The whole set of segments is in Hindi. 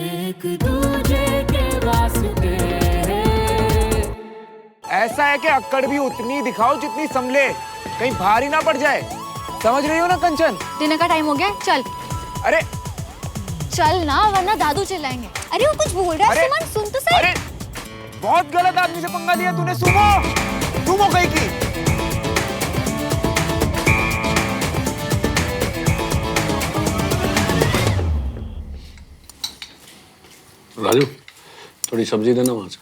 एक दूजे के वास्ते। ऐसा है कि अक्कड़ भी उतनी दिखाओ जितनी संभले, कहीं भारी ना पड़ जाए। समझ रही हो ना कंचन? डिनर का टाइम हो गया, चल। अरे चल ना, वरना दादू चिल्लाएंगे। अरे वो कुछ बोल रहा है, सुमन सुन तो सही। अरे बहुत गलत आदमी से पंगा लिया तूने। सुमो सुमो कहीं की। राजू थोड़ी सब्जी देना वहां से।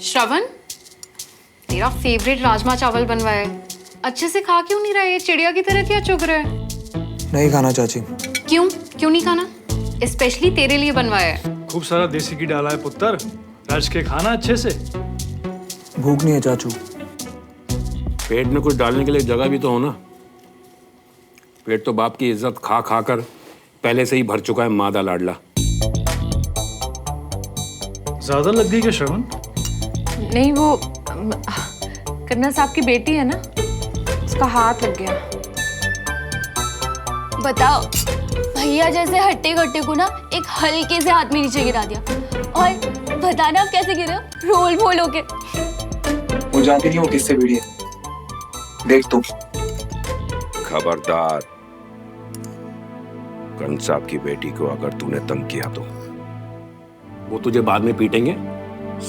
श्रवण, तेरा फेवरेट राजमा चावल बनवाया है। अच्छे से खा क्यों नहीं रहा है? चिड़िया की तरह क्या चुग रहा है? नहीं खाना चाची। क्यों क्यों नहीं खाना? स्पेशली तेरे लिए बनवाया है। खूब सारा देसी घी डाला है पुत्र, रच के खाना अच्छे से। भूख नहीं है चाचू। पेट में कुछ डालने के लिए जगह भी तो हो ना। पेट तो बाप की इज्जत खा खा कर पहले से ही भर चुका है मादा लाडला। ज्यादा लग गई क्या श्रवण? नहीं, वो कन्ना साहब की बेटी है ना, उसका हाथ लग गया। बताओ, भैया जैसे हट्टे कट्टे को ना एक हल्के से हाथ में नीचे गिरा दिया, और बताना आप कैसे गिरे हो? रोल फोल होके। वो जानती नहीं वो किससे भिड़ी है। देख तू। खबरदार, कंस साहब की बेटी को अगर तूने तंग किया तो वो तुझे बाद में पीटेंगे।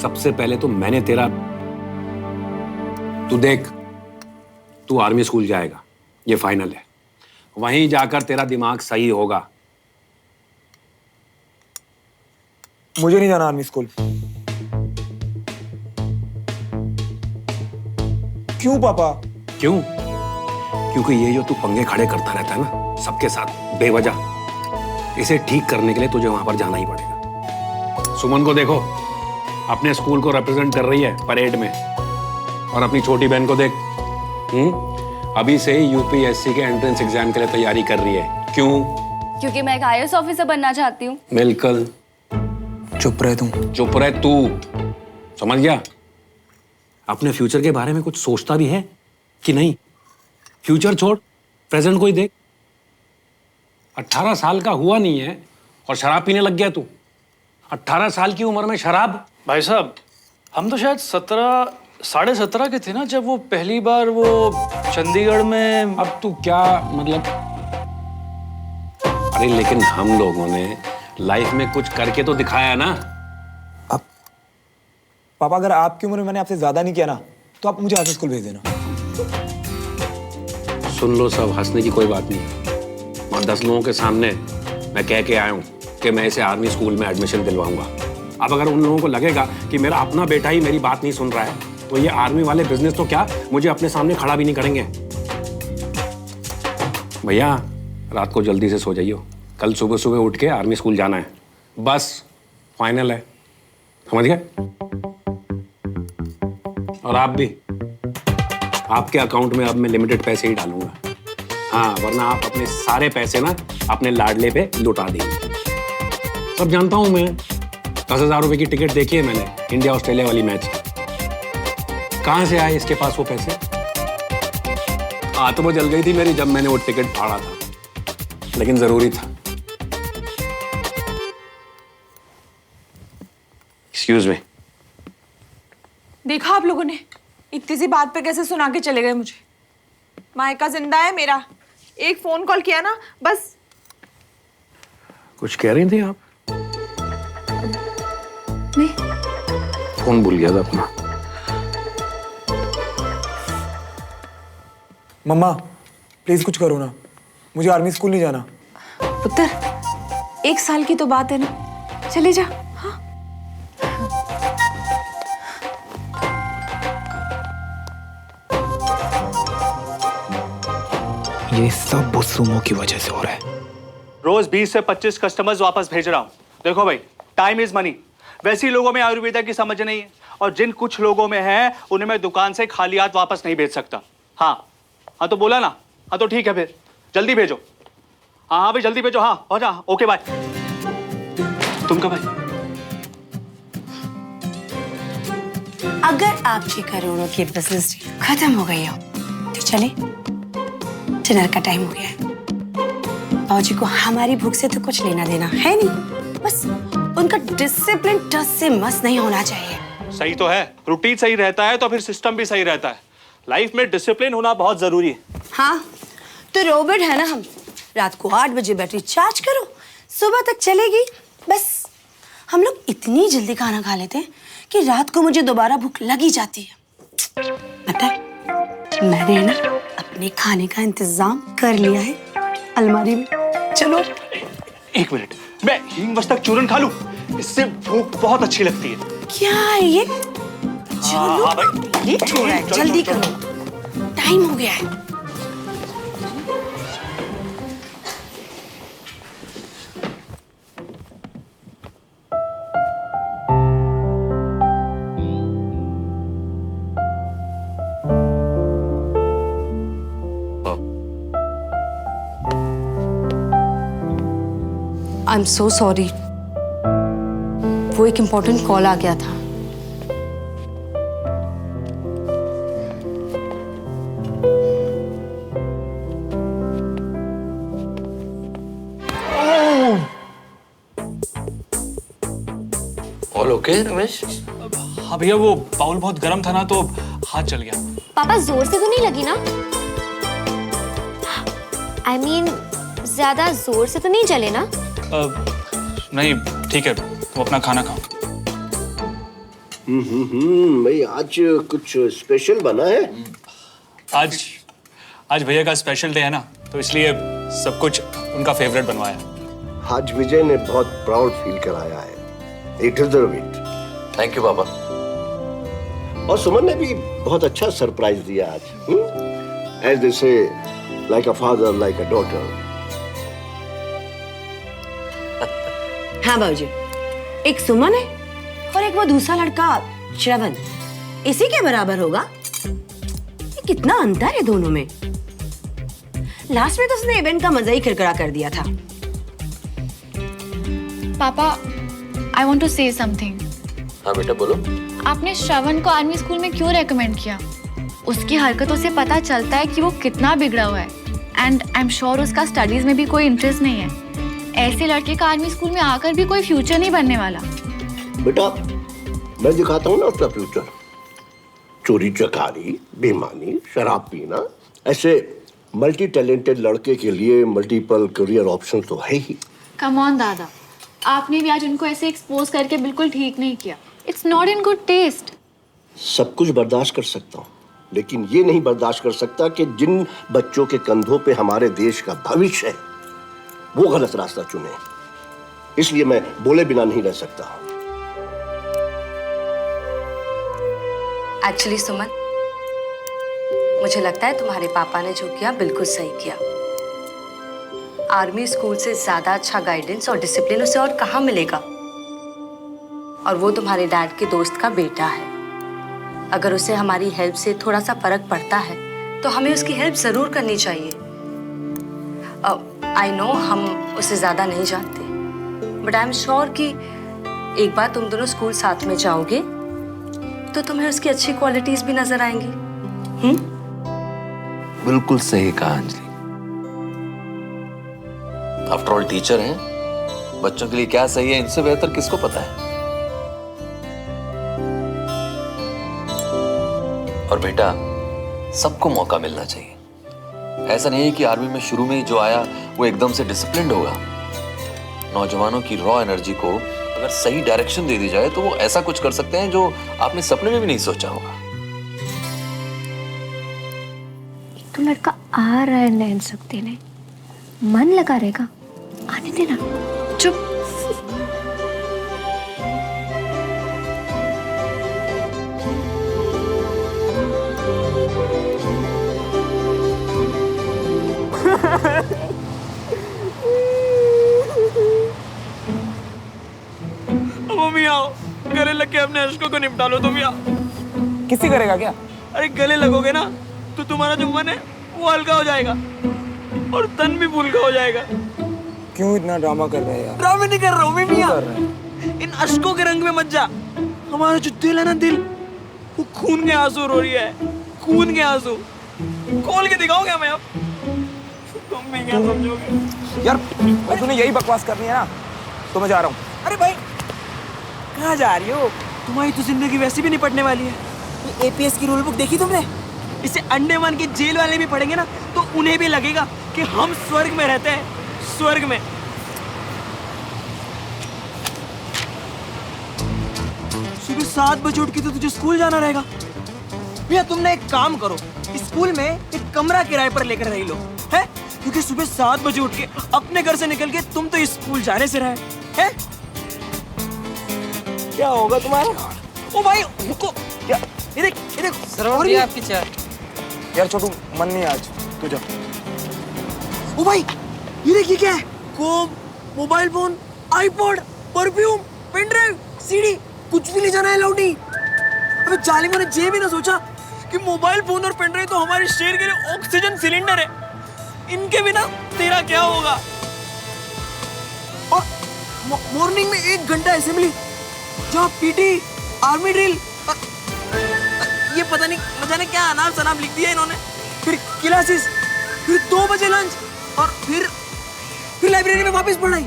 सबसे पहले तो मैंने तेरा, तू देख, तू आर्मी स्कूल जाएगा, ये फाइनल है। वहीं जाकर तेरा दिमाग सही होगा। मुझे नहीं जाना आर्मी स्कूल। क्यों पापा? क्यों? क्योंकि ये जो तू पंगे खड़े करता रहता है ना सबके साथ बेवजह, इसे ठीक करने के लिए तुझे वहां पर जाना ही पड़ेगा। सुमन को देखो, अपने स्कूल को रिप्रेजेंट कर रही है परेड में, और अपनी छोटी बहन को देख, अभी से ही यूपीएससी के एंट्रेंस एग्जाम के लिए तैयारी कर रही है। क्यों? क्योंकि मैं एक आईएएस ऑफिसर बनना चाहती हूँ। बिल्कुल। चुप रहे तुम। चुप रहे तू, समझ गया? अपने फ्यूचर के बारे में कुछ सोचता भी है कि नहीं? फ्यूचर छोड़, प्रेजेंट को ही देख। 18 साल का हुआ नहीं है और शराब पीने लग गया तू। 18 साल की उम्र में शराब? भाई साहब, हम तो शायद 17 के थे ना जब वो पहली बार वो चंडीगढ़ में। अब तू क्या मतलब? अरे लेकिन हम लोगों ने लाइफ में कुछ करके तो दिखाया ना। अब पापा, अगर आपकी उम्र में मैंने आपसे ज्यादा नहीं किया ना, तो आप मुझे आर्मी स्कूल भेज देना। सुन लो सब, हंसने की कोई बात नहीं। और 10 लोगों के सामने मैं कह के आया हूं कि मैं इसे आर्मी स्कूल में एडमिशन दिलवाऊंगा। अब अगर उन लोगों को लगेगा कि मेरा अपना बेटा ही मेरी बात नहीं सुन रहा है, तो ये आर्मी वाले बिजनेस तो क्या मुझे अपने सामने खड़ा भी नहीं करेंगे। भैया रात को जल्दी से सो जाइयो, कल सुबह सुबह उठ के आर्मी स्कूल जाना है। बस फाइनल है, समझ गए? और आप भी, आपके अकाउंट में अब मैं लिमिटेड पैसे ही डालूंगा। हाँ, वरना आप अपने सारे पैसे ना अपने लाडले पे लुटा देंगे। सब जानता हूं मैं। 10,000 रुपए की टिकट देखी है मैंने इंडिया ऑस्ट्रेलिया वाली मैच। कहां से आए इसके पास वो पैसे? आत्मा जल गई थी मेरी जब मैंने वो टिकट फाड़ा था, लेकिन जरूरी था। Excuse me. देखा आप लोगों ने, इतनी सी बात पे कैसे सुना के चले गए मुझे। मायका जिंदा है मेरा, एक फोन कॉल किया ना बस। कुछ कह रही थी आप? नहीं। फोन भूल गया था अपना। मम्मा प्लीज कुछ करो ना, मुझे आर्मी स्कूल नहीं जाना। पुत्र, 1 साल की तो बात है ना, चले जा। हाँ? ये सब वो सुमो की वजह से हो रहा है। रोज 20 से 25 कस्टमर्स वापस भेज रहा हूँ। देखो भाई, टाइम इज मनी। वैसे ही लोगों में आयुर्वेदा की समझ नहीं है, और जिन कुछ लोगों में है उन्हें मैं दुकान से खाली हाथ वापस नहीं भेज सकता। हाँ तो बोला ना। हाँ तो ठीक है, फिर जल्दी भेजो। हाँ भाई जल्दी भेजो। हाँ हो जा। Okay bye. तुम कब आए? अगर आपके करोड़ों की बिजनेस डील खत्म हो गई हो तो चले, डिनर का टाइम हो गया है। बाबूजी को हमारी भूख से तो कुछ लेना देना है नहीं, बस उनका डिसिप्लिन टस से मस नहीं होना चाहिए। सही तो है, रूटीन सही रहता है तो फिर सिस्टम भी सही रहता है। लाइफ में डिसिप्लिन होना बहुत जरूरी है। हाँ तो रोबोट है ना हम, रात को 8 बजे बैटरी चार्ज करो, सुबह तक चलेगी। बस हम लोग इतनी जल्दी खाना खा लेते हैं कि रात को मुझे दोबारा भूख लगी जाती है। पता है मैंने ना अपने खाने का इंतजाम कर लिया है अलमारी में। चलो 1 मिनट, मैं हींग मस्तक चूरन खा लूं, इससे भूख बहुत अच्छी लगती है। क्या है ये? चलो हाँ भाई, लेट हो रहा है, जल्दी करो, टाइम हो गया है। आई एम सो सॉरी, वो एक इम्पोर्टेंट कॉल आ गया था। All okay Ramesh? हाँ भैया, वो बाउल बहुत गर्म था ना तो हाथ जल गया। पापा जोर से तो नहीं लगी ना? I mean, ज्यादा जोर से तो नहीं जले ना? नहीं ठीक है, तुम अपना खाना खाओ। भाई आज कुछ स्पेशल बना है? आज भैया का स्पेशल डे है ना, तो इसलिए सब कुछ उनका फेवरेट बनवाया। आज विजय ने बहुत प्राउड फील कराया है। He deserve it. Thank you पापा। और सुमन ने भी बहुत अच्छा सरप्राइज दिया आज। As they say, like a father, like a daughter. हाँ बाबूजी, एक सुमन है और एक वो दूसरा लड़का श्रवण, इसी के बराबर होगा। ये कितना अंतर है दोनों में। लास्ट में तो उसने इवेंट का मजा ही किरकिरा कर दिया था। पापा, I want to say something. हाँ बेटा बोलो। आपने श्रवण को आर्मी स्कूल में क्यों रेकमेंड किया? उसकी हरकतों से पता चलता है कि वो कितना बिगड़ा हुआ है, एंड आई एम श्योर उसका स्टडीज में भी कोई इंटरेस्ट नहीं है। ऐसे लड़के का आर्मी स्कूल में आकर भी कोई फ्यूचर नहीं बनने वाला। बेटा मैं दिखाता हूँ ना उसका फ्यूचर। चोरी चकारी, बेईमानी, शराब पीना, ऐसे मल्टी टैलेंटेड लड़के के लिए मल्टीपल करियर ऑप्शन तो है ही। कम ऑन दादा, आपने भी आज उनको ऐसे एक्सपोज करके बिल्कुल ठीक नहीं किया। It's not in good taste. सब कुछ बर्दाश्त कर सकता हूँ, लेकिन ये नहीं बर्दाश्त कर सकता कि जिन बच्चों के कंधों पे हमारे देश का भविष्य है वो गलत रास्ता चुने। इसलिए मैं बोले बिना नहीं रह सकता। एक्चुअली सुमन, मुझे लगता है तुम्हारे पापा ने जो किया बिल्कुल सही किया। आर्मी स्कूल से ज्यादा अच्छा गाइडेंस और डिसिप्लिन उसे और कहाँ मिलेगा। और वो तुम्हारे डैड के दोस्त का बेटा है। अगर उसे हमारी हेल्प से थोड़ा सा फर्क पड़ता है तो हमें उसकी हेल्प जरूर करनी चाहिए। आई नो हम उसे ज्यादा नहीं जानते, बट आई एम श्योर कि एक बार तुम दोनों स्कूल साथ में जाओगे तो तुम्हें उसकी अच्छी क्वालिटीज भी नजर आएंगी। बिल्कुल सही कहा अंजलि। आफ्टर ऑल टीचर हैं, बच्चों के लिए क्या सही है इनसे बेहतर किसको पता है। और बेटा सबको मौका मिलना चाहिए। ऐसा नहीं है कि आर्मी में शुरू में ही जो आया वो एकदम से डिसिप्लिन्ड होगा। नौजवानों की रॉ एनर्जी को अगर सही डायरेक्शन दे दी जाए तो वो ऐसा कुछ कर सकते हैं जो आपने सपने में भी नहीं सोचा होगा। तो लड़का आ रहा है नैन सकते ने, मन लगा रहेगा, आने देना। चुप। मम्मी आओ, गले लग के अपने अश्कों को निपटा लो तुम। या किसी करेगा क्या? अरे गले लगोगे ना तो तुम्हारा जो मन है वो हल्का हो जाएगा और तन भी फुल्का हो जाएगा। क्यों इतना ड्रामा कर रहे हैं यार? ड्रामे नहीं कर रहा हूँ मैं क्यों मियां। कर रहे हैं? इन अश्कों के रंग में मत जा। हमारा जो दिल है ना, दिल वो खून के आंसू रो रही है, खून के आंसू। खोल के दिखाओ क्या मैं अब? तुम भी क्या समझोगे? यार भाई तूने यही बकवास करनी है ना, तो मैं जा रहा हूँ। अरे भाई कहाँ जा रही हो? तुम्हारी तो जिंदगी वैसी भी निपटने वाली है। ये एपीएस की रूल बुक देखी तुमने? इसे अंडमान के जेल वाले भी पढ़ेंगे ना तो उन्हें भी लगेगा कि हम स्वर्ग में रहते हैं, स्वर्ग में। सुबह 7 बजे उठ के तो तुझे स्कूल जाना रहेगा। भैया तुमने एक काम करो, स्कूल में एक कमरा किराए पर लेकर रह लो, है? क्योंकि सुबह 7 बजे उठ के अपने घर से निकल के तुम तो स्कूल जाने से रहे, हैं? क्या होगा तुम्हारा? ओ भाई रुको, क्या? ये देख सर ये आपकी चाय। यार छोटू मन नहीं आज, तू जा। ओ भाई ये देखिए क्या है? Comb, mobile phone, iPod, perfume, pen drive, CD, कुछ भी ले जाना है लौटी। अबे जालिमों ने ये भी ना सोचा कि मोबाइल फोन और पेन ड्राइव तो हमारे शहर के लिए ऑक्सीजन सिलेंडर है, इनके बिना तेरा क्या होगा? और मॉर्निंग में 1 घंटा असेंबली, जहाँ पीटी, आर्मी ड्रिल, ये पता नहीं न जाने क्या अनाप शनाप लिख दिया इन्होंने। फिर क्लासेस, फिर 2 बजे लंच और फिर लाइब्रेरी में वापस पढ़ाई।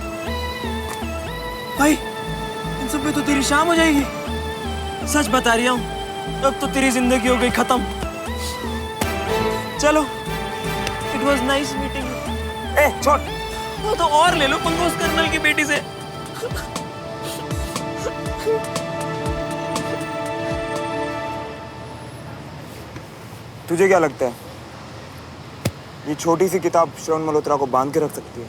भाई इन सब में तो तेरी शाम हो जाएगी। सच बता रही हूँ, अब तो तेरी जिंदगी हो गई खत्म। चलो, it was nice meeting you. ए छोड़, वो तो और ले लो पंकज कर्नल की बेटी से। तुझे क्या लगता है ये छोटी सी किताब श्रवण मल्होत्रा को बांध के रख सकती है?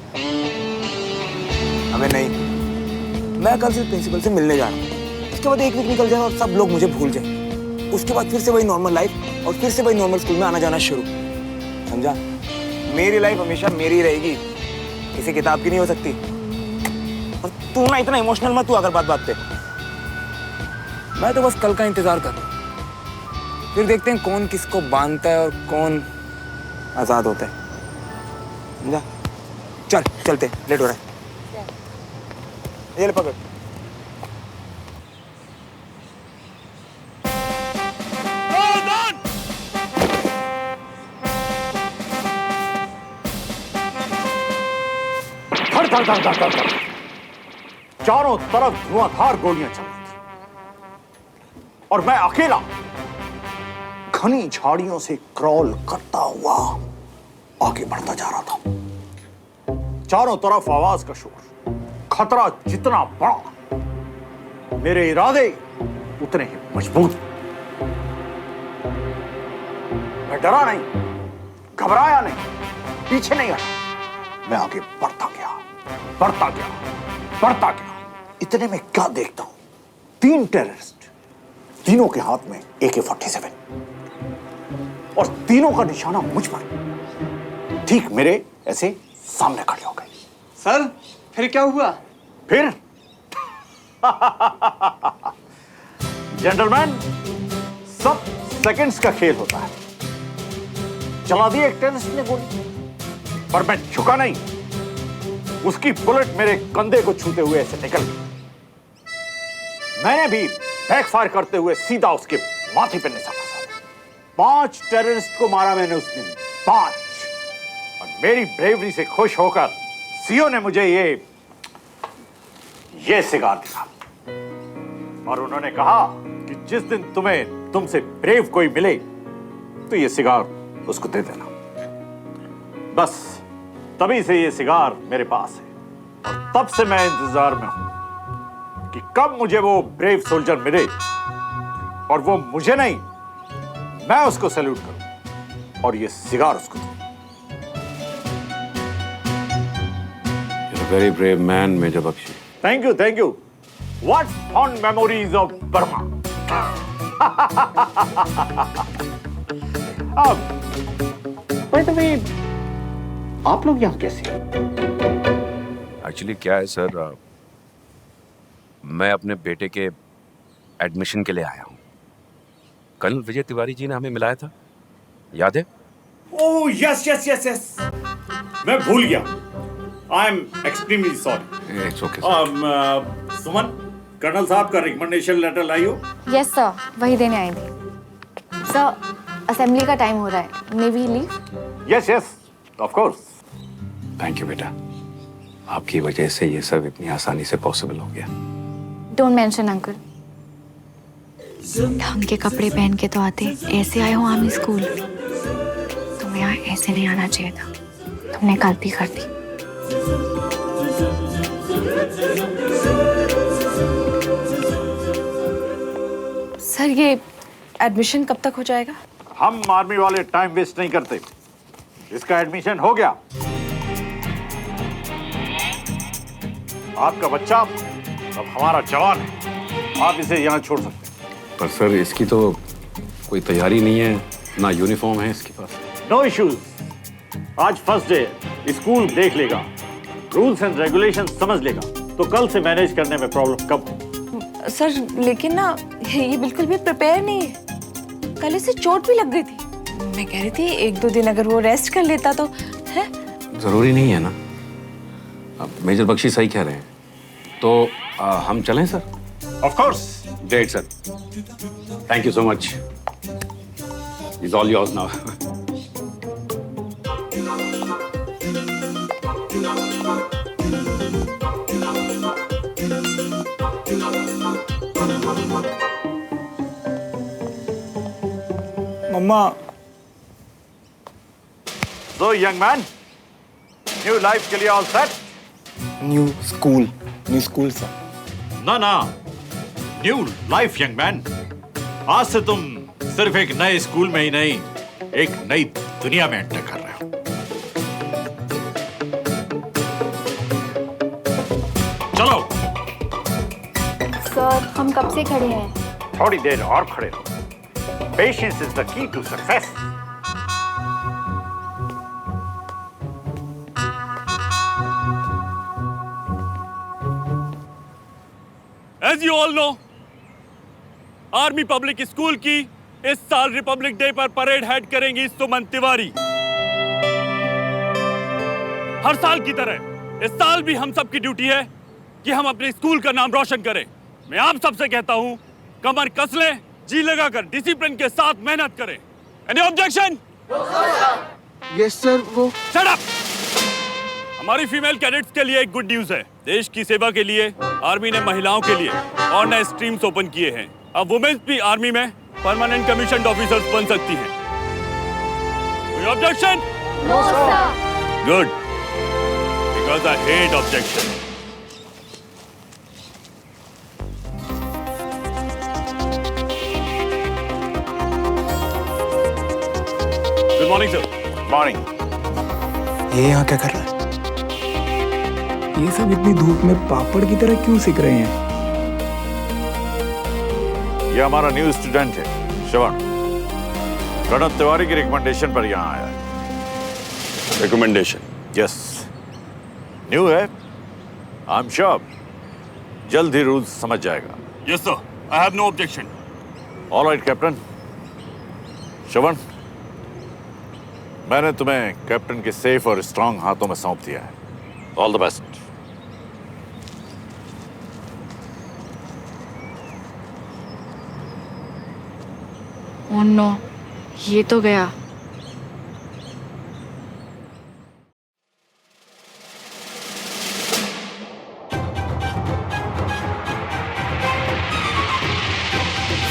अबे नहीं, मैं कल से प्रिंसिपल से मिलने जा रहा हूँ। उसके बाद 1 वीक निकल जाए और सब लोग मुझे भूल जाए। उसके बाद फिर से वही नॉर्मल लाइफ और फिर से वही नॉर्मल स्कूल में आना जाना शुरू। समझा? मेरी लाइफ हमेशा मेरी रहेगी, किसी किताब की नहीं हो सकती। और तू ना इतना इमोशनल मत तू अगर बात बात पे। मैं तो बस कल का इंतजार कर रहा हूँ, फिर देखते हैं कौन किसको बांधता है और कौन आजाद होता है। समझा? चल चलते, लेट हो रहा है। ये ले पकड़। धड़ धड़ धड़ धड़ धड़, चारों तरफ धुआंधार गोलियां चल रही थी और मैं अकेला घनी झाड़ियों से क्रॉल करता हुआ आगे बढ़ता जा रहा था। चारों तरफ आवाज का शोर, खतरा जितना बड़ा मेरे इरादे उतने ही मजबूत। मैं डरा नहीं, घबराया नहीं, पीछे नहीं हटा। मैं आगे बढ़ता गया, बढ़ता गया, बढ़ता गया। इतने में क्या देखता हूं, 3 टेररिस्ट, तीनों के हाथ में AK-47 और तीनों का निशाना मुझ पर, ठीक मेरे ऐसे सामने खड़े हो गए। सर फिर क्या हुआ? फिर जेंटलमैन, सब सेकंड्स का खेल होता है। चला दी एक टेररिस्ट ने गोली, पर मैं झुका नहीं। उसकी बुलेट मेरे कंधे को छूते हुए ऐसे निकल गई। मैंने भी बैक फायर करते हुए सीधा उसके माथे पर निशाना साधा। 5 टेररिस्ट को मारा मैंने उस दिन, 5। और मेरी ब्रेवरी से खुश होकर सीओ ने मुझे ये सिगार दिया और उन्होंने कहा कि जिस दिन तुमसे ब्रेव कोई मिले तो ये सिगार उसको दे देना। बस तभी से ये सिगार मेरे पास है और तब से मैं इंतजार में हूं कि कब मुझे वो ब्रेव सोल्जर मिले और वो मुझे नहीं, मैं उसको सैल्यूट करूं और ये सिगार उसको दूं। You're a very brave man, Major Bakshi. Thank you, thank you. What fond memories of Burma. By the way, आप लोग यहाँ कैसे? एक्चुअली क्या है सर, मैं अपने बेटे के एडमिशन के लिए आया हूँ। कर्नल विजय तिवारी जी ने हमें मिलाया था, याद है? Oh yes, yes, yes, yes. मैं भूल गया। I am extremely sorry. It's okay, sir. Suman, colonel साहब का रिकमेंडेशन लेटर लाई हो? यस सर, वही देने आई थी। सर असेंबली का टाइम हो रहा है, may we leave? Yes yes of course. Thank you बेटा, आपकी वजह से ये सब इतनी आसानी से पॉसिबल हो गया। Don't mention uncle. ढंग के कपड़े पहन के तो आते, ऐसे आए हो आर्मी स्कूल। तुम्हें यहाँ ऐसे नहीं आना चाहिए था, तुमने गलती कर दी। सर ये एडमिशन कब तक हो जाएगा? हम आर्मी वाले टाइम वेस्ट नहीं करते, इसका एडमिशन हो गया। आपका बच्चा अब हमारा जवान है, आप इसे यहाँ छोड़ सकते हैं। पर सर इसकी तो कोई तैयारी नहीं है, ना यूनिफॉर्म है इसके पास। नो इश्यूज, आज फर्स्ट डे, स्कूल देख लेगा, रूल्स एंड रेगुलेशन समझ लेगा, तो कल से मैनेज करने में प्रॉब्लम कब हो। सर लेकिन ना ये बिल्कुल भी प्रिपेयर नहीं है। कल इसे चोट भी लग गई थी। मैं कह रही थी 1-2 दिन अगर वो रेस्ट कर लेता तो है। जरूरी नहीं है ना, अब मेजर बख्शी सही कह रहे हैं, तो हम चलें sir? Of course. Great sir, thank you so much, is all yours now. मम्मा। So young man, new life के लिए all set? New school sir. ना न्यू लाइफ यंग मैन। आज से तुम सिर्फ एक नए स्कूल में ही नहीं, एक नई दुनिया में एंटर कर रहे हो। चलो। सर हम कब से खड़े हैं? थोड़ी देर और खड़े रहो। Patience is the key to success. As you all know, army public school की इस साल रिपब्लिक डे पर परेड हेड करेंगी सुमन तिवारी। हर साल की तरह इस साल भी हम सब की ड्यूटी है कि हम अपने स्कूल का नाम रोशन करें। मैं आप सबसे कहता हूं, कमर कस लें, जी लगाकर डिसिप्लिन के साथ मेहनत करें। Any objection? Yes sir. वो शट अप। हमारी फीमेल कैडेट्स के लिए एक गुड न्यूज है। देश की सेवा के लिए आर्मी ने महिलाओं के लिए और नए स्ट्रीम्स ओपन किए हैं। अब वुमेन्स भी आर्मी में परमानेंट कमीशन्ड ऑफिसर्स बन सकती हैं। कोई objection? No sir. Good, because I hate objection. Good morning sir. Morning. ये यहाँ क्या कर रहा है? ये सब इतनी धूप में पापड़ की तरह क्यों सिक रहे हैं? ये हमारा न्यू स्टूडेंट है, श्रवण। प्रणव तिवारी की रिकमेंडेशन पर यहाँ आया है। रिकमेंडेशन? यस, न्यू है। आई एम श्योर जल्द ही रूल्स समझ जाएगा। Yes sir, I have no objection. All right captain. Shravan, मैंने तुम्हें कैप्टन के सेफ और स्ट्रांग हाथों में सौंप दिया है। All the best. Oh no, ये तो गया।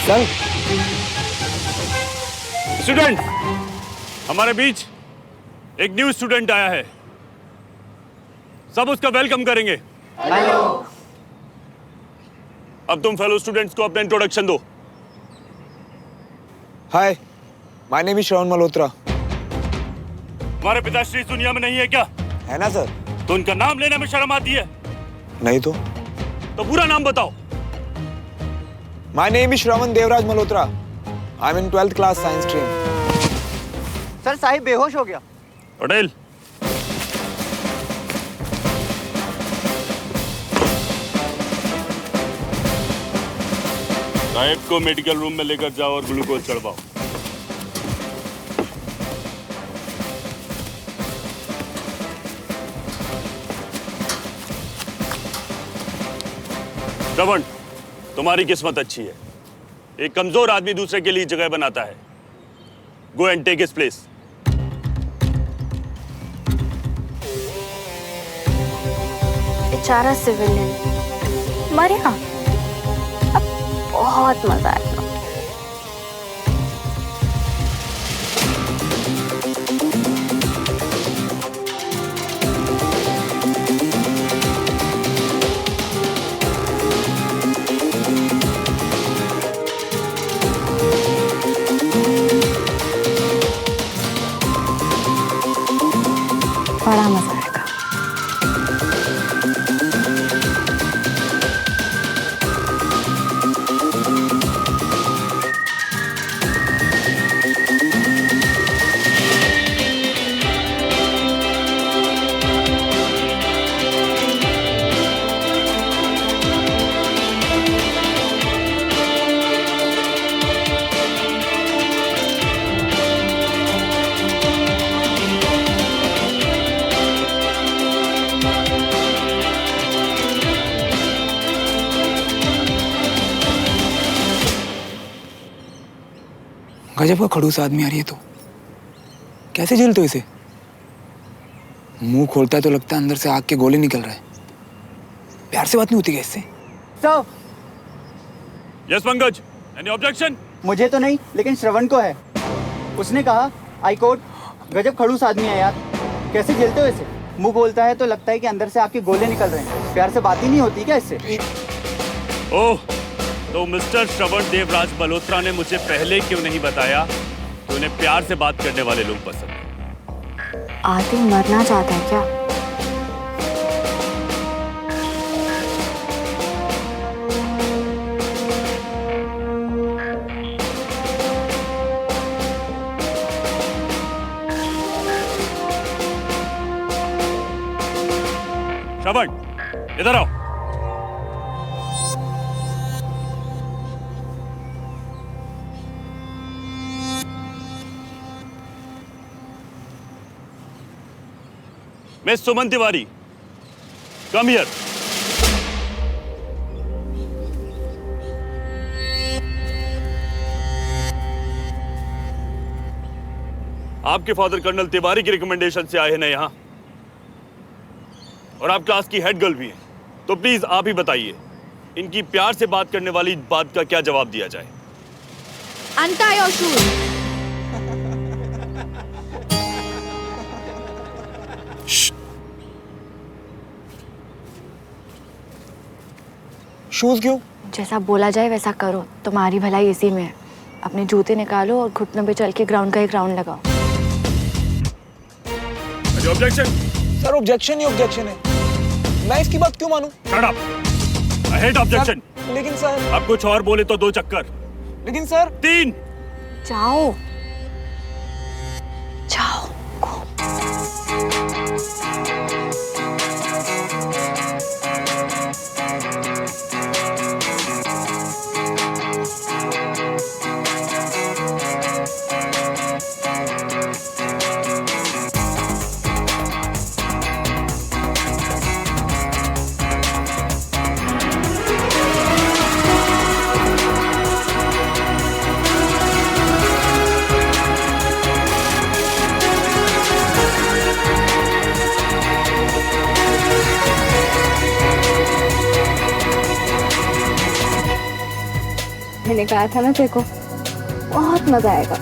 सर स्टूडेंट, हमारे बीच एक न्यू स्टूडेंट आया है, सब उसका वेलकम करेंगे। हेलो। अब तुम फेलो स्टूडेंट्स को अपना इंट्रोडक्शन दो। हाय, माय नेम इज श्रवण मल्होत्रा। तुम्हारे पिताश्री इस दुनिया में नहीं है क्या? है ना सर। तो उनका नाम लेने में शर्म आती है? नहीं तो पूरा नाम बताओ। My name is Shravan Devraj Malhotra. I am in 12th class science stream. Sir Sahib बेहोश हो गया। पटेल, साहिब को मेडिकल रूम में लेकर जाओ और ग्लूकोज चढ़वाओ। श्रवण, तुम्हारी किस्मत अच्छी है। एक कमजोर आदमी दूसरे के लिए जगह बनाता है। Go and take his place. बेचारा सिविलियन मरेगा, अब बहुत मजा आएगा। बड़ा मजा आएगा। गजब का खड़ूस आदमी आ रही है तू। कैसे झेलते हो इसे? मुंह खोलता है तो लगता है अंदर से आग के गोले निकल रहे हैं। प्यार से बात नहीं होती क्या इससे? Sir. Yes, Pankaj. Any objection? मुझे तो नहीं, लेकिन श्रवण को है। उसने कहा आई कोर्ट, गजब खड़ूस आदमी है यार। कैसे झेलते हो इसे? मुंह बोलता है तो लगता है कि अंदर से आपके गोले निकल रहे हैं। प्यार से बात ही नहीं होती क्या इससे? ओह, तो मिस्टर श्रवण देवराज मल्होत्रा ने मुझे पहले क्यों नहीं बताया कि उन्हें प्यार से बात करने वाले लोग पसंद हैं? आदि मरना चाहता है क्या? श्रवण, इधर आओ। Miss Suman Tiwari, come here. आपके फादर कर्नल तिवारी की रिकमेंडेशन से आए हैं ना यहां, और आप क्लास की हेड गर्ल भी हैं, तो प्लीज आप ही बताइए इनकी प्यार से बात करने वाली बात का क्या जवाब दिया जाए? Untie your shoes. शूज क्यों? जैसा बोला जाए वैसा करो, तुम्हारी भलाई इसी में है। अपने जूते निकालो और घुटनों पे चल के ग्राउंड का एक राउंड लगाओ। ऑब्जेक्शन? सर ऑब्जेक्शन ही ऑब्जेक्शन है। मैं इसकी बात क्यों मानूं? Shut up. I hate objection. लेकिन सर। अब कुछ और बोले तो 2 चक्कर। लेकिन सर। 3। जाओ जाओ। मैंने कहा था ना तेरे को, बहुत मजा आएगा।